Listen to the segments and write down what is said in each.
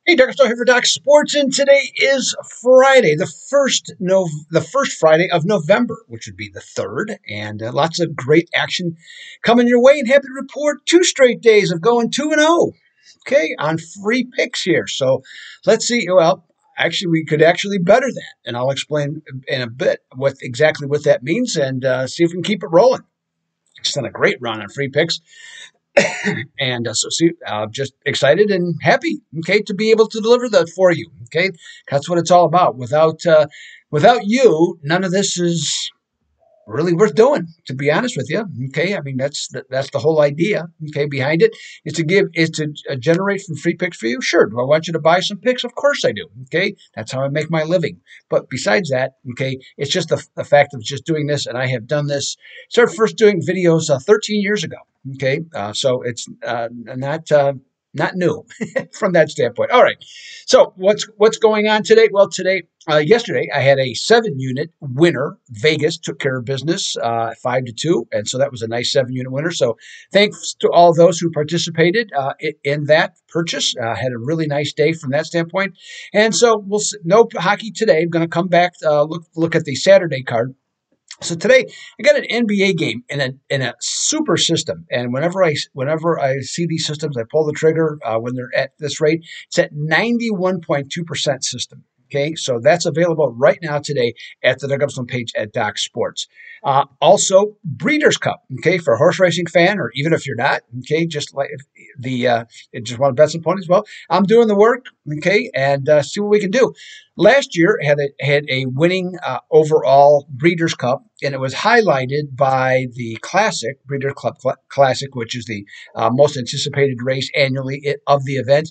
Hey, Dr. Stoll here for Doc Sports, and today is Friday, the first Friday of November, which would be the 3rd, and lots of great action coming your way. And happy to report 2 straight days of going 2-0, okay, on free picks here. So let's see. Well, actually, we could actually better that, and I'll explain in a bit exactly what that means, and see if we can keep it rolling. It's done a great run on free picks. And just excited and happy, okay, to be able to deliver that for you, okay? That's what it's all about. Without you, none of this is really worth doing, to be honest with you, okay? I mean, that's the whole idea, okay, behind it, is to generate some free picks for you. Sure, do I want you to buy some picks? Of course I do, okay? That's how I make my living. But besides that, okay, it's just the fact of just doing this, and I have done this, started first doing videos 13 years ago, okay? So it's not new from that standpoint. All right. So what's going on today? Well, yesterday I had a 7-unit winner. Vegas took care of business 5-2, and so that was a nice 7-unit winner. So thanks to all those who participated in that purchase. Had a really nice day from that standpoint. And so no hockey today. I'm going to come back look at the Saturday card. So today I got an NBA game in a super system, and whenever I see these systems, I pull the trigger when they're at this rate. It's at 91.2% system. Okay, so that's available right now today at the Doug Upstone page at Doc Sports. Also, Breeders' Cup, okay, for a horse racing fan, or even if you're not, okay, just like just want to bet some ponies. Well, I'm doing the work, okay, and see what we can do. Last year had a winning overall Breeders' Cup, and it was highlighted by the Classic Breeders' Club Classic, which is the most anticipated race annually of the event.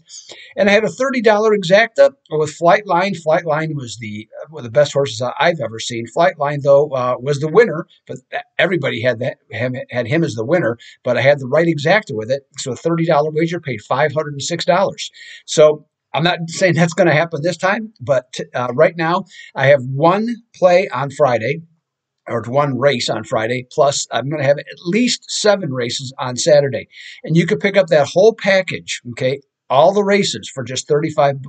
And I had a $30 exacta with Flightline. Flightline was one of the best horses I've ever seen. Flightline, though, was the winner, but everybody had him as the winner. But I had the right exacta with it, so a $30 wager paid $506. So I'm not saying that's going to happen this time, but right now I have one play on Friday, or one race on Friday, plus I'm going to have at least 7 races on Saturday. And you could pick up that whole package, okay, all the races for just $35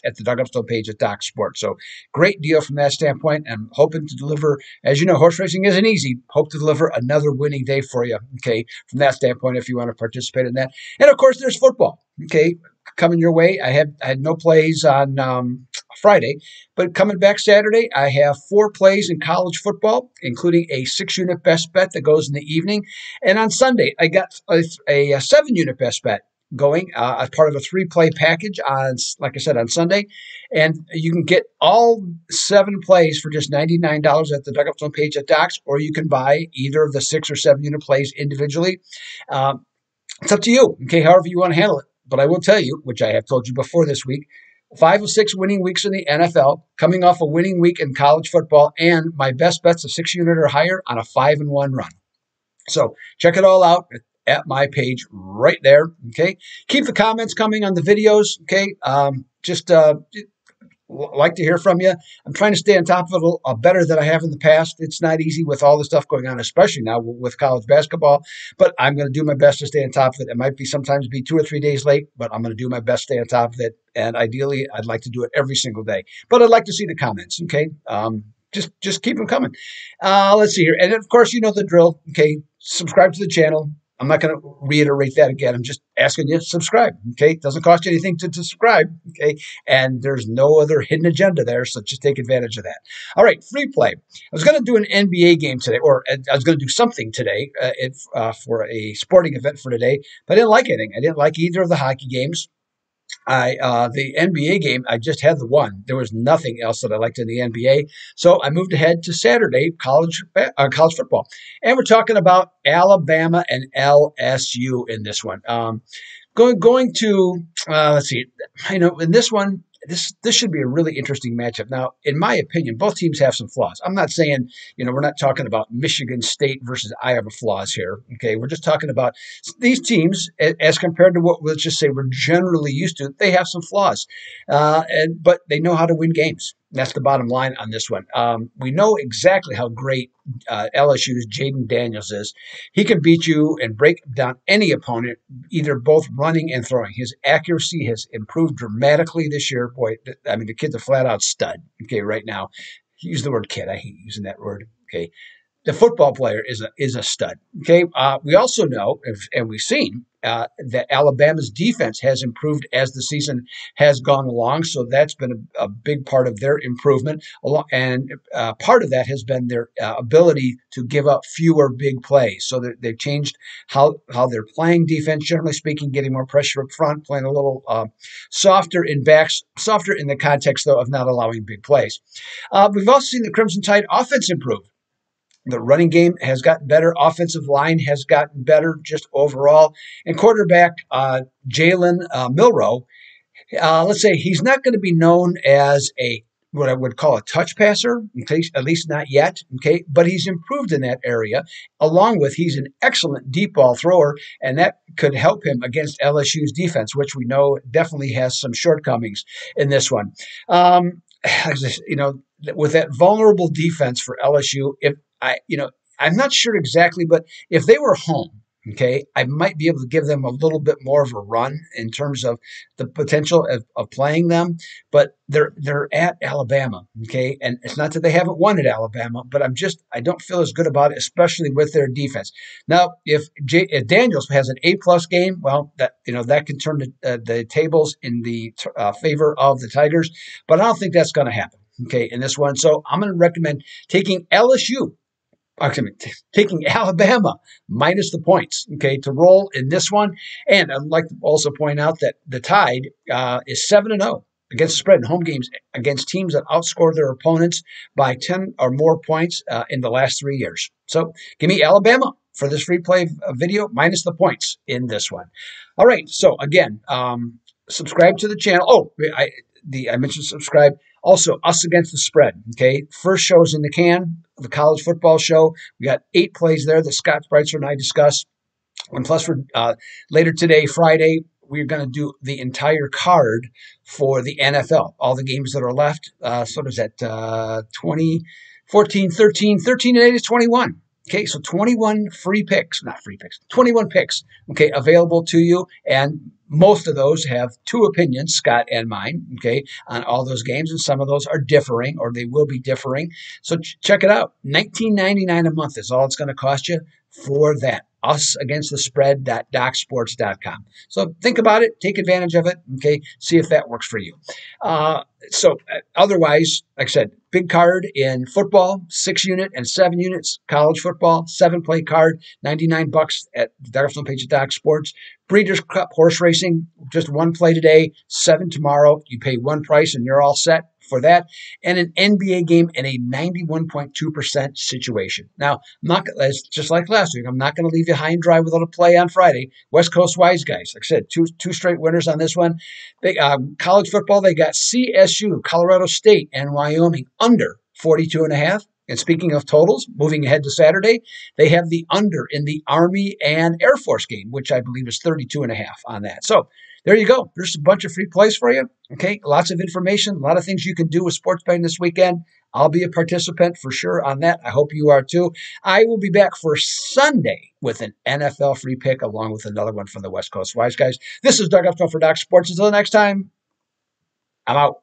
at the Doug Upstone page at Doc Sports. So great deal from that standpoint. I'm hoping to deliver, as you know, horse racing isn't easy. Hope to deliver another winning day for you, okay, from that standpoint if you want to participate in that. And, of course, there's football, okay, coming your way. I had no plays on Friday, but coming back Saturday, I have 4 plays in college football, including a 6-unit best bet that goes in the evening. And on Sunday, I got a 7-unit best bet going as part of a 3-play package on, like I said, on Sunday. And you can get all 7 plays for just $99 at the Doug Upstone page at Docs, or you can buy either of the 6 or 7-unit plays individually. It's up to you, okay, however you want to handle it. But I will tell you, which I have told you before this week, 5 of 6 winning weeks in the NFL, coming off a winning week in college football, and my best bet's a 6-unit or higher on a 5-1 run. So check it all out at my page right there, okay? Keep the comments coming on the videos, okay? Just like to hear from you. I'm trying to stay on top of it better than I have in the past. It's not easy with all the stuff going on, especially now with college basketball, but I'm going to do my best to stay on top of it. It might sometimes be 2 or 3 days late, but I'm going to do my best to stay on top of it. And ideally, I'd like to do it every single day. But I'd like to see the comments, okay? Just keep them coming. Let's see here. And, of course, you know the drill, okay? Subscribe to the channel. I'm not going to reiterate that again. I'm just asking you to subscribe, okay? It doesn't cost you anything to subscribe, okay? And there's no other hidden agenda there, so just take advantage of that. All right, free play. I was going to do an NBA game today, or I was going to do something today for a sporting event for today, but I didn't like anything. I didn't like either of the hockey games. The NBA game, I just had the one. There was nothing else that I liked in the NBA. So I moved ahead to Saturday, college football. And we're talking about Alabama and LSU in this one. Going to, let's see, in this one, this should be a really interesting matchup. Now, in my opinion, both teams have some flaws. I'm not saying, we're not talking about Michigan State versus Iowa flaws here. Okay, we're just talking about these teams as compared to what, let's just say, we're generally used to. They have some flaws, but they know how to win games. That's the bottom line on this one. We know exactly how great LSU's Jaden Daniels is. He can beat you and break down any opponent, either both running and throwing. His accuracy has improved dramatically this year. Boy, I mean, the kid's a flat-out stud, okay, right now. Use the word kid. I hate using that word, okay. The football player is a stud. Okay, we also know, and we've seen that Alabama's defense has improved as the season has gone along. So that's been a big part of their improvement, and part of that has been their ability to give up fewer big plays. So they've changed how they're playing defense, generally speaking, getting more pressure up front, playing a little softer in backs, softer in the context though of not allowing big plays. We've also seen the Crimson Tide offense improve. The running game has gotten better. Offensive line has gotten better just overall. And quarterback Jalen Milroe, let's say he's not going to be known as what I would call a touch passer, okay, at least not yet, okay, but he's improved in that area. Along with he's an excellent deep ball thrower, and that could help him against LSU's defense, which we know definitely has some shortcomings in this one. With that vulnerable defense for LSU, I'm not sure exactly, but if they were home, okay, I might be able to give them a little bit more of a run in terms of the potential of playing them. But they're at Alabama, okay, and it's not that they haven't won at Alabama, but I don't feel as good about it, especially with their defense. Now, if Daniels has an A+ game, well, that can turn the tables in the favor of the Tigers, but I don't think that's going to happen. Okay, in this one, so I'm going to recommend taking taking Alabama minus the points, okay, to roll in this one. And I'd like to also point out that the Tide is 7-0 against the spread in home games against teams that outscore their opponents by 10 or more points in the last 3 years. So give me Alabama for this free play video minus the points in this one. All right, so again, subscribe to the channel. Oh, I mentioned subscribe. Also, Us Against the Spread, okay? First show's in the can, the college football show. We got 8 plays there that Scott Spreitzer and I discussed. And plus, for later today, Friday, we're going to do the entire card for the NFL, all the games that are left. So does that 20, 14, 13, 13 and 8 is 21. Okay, so 21 free picks, not free picks, 21 picks, okay, available to you. And most of those have 2 opinions, Scott and mine, okay, on all those games. And some of those are differing, or they will be differing. So check it out. $19.99 a month is all it's going to cost you for that. usagainstthespread.docsports.com. So think about it, take advantage of it, okay, see if that works for you. Otherwise, like I said, big card in football, 6 unit and 7 units, college football, 7-play card, $99 at the Darflon page of Doc Sports. Breeders' Cup horse racing, just 1 play today, 7 tomorrow. You pay 1 price and you're all set for that. And an NBA game in a 91.2% situation. Now, just like last week, I'm not going to leave you high and dry without a play on Friday. West Coast Wise guys, like I said, two straight winners on this one. College football, they got CSU, Colorado State, and Wyoming under 42.5. And speaking of totals, moving ahead to Saturday, they have the under in the Army and Air Force game, which I believe is 32.5 on that. So there you go. There's a bunch of free plays for you. Okay, lots of information, a lot of things you can do with sports betting this weekend. I'll be a participant for sure on that. I hope you are too. I will be back for Sunday with an NFL free pick along with another one from the West Coast Wise guys. This is Doug Upton for Doc Sports. Until next time, I'm out.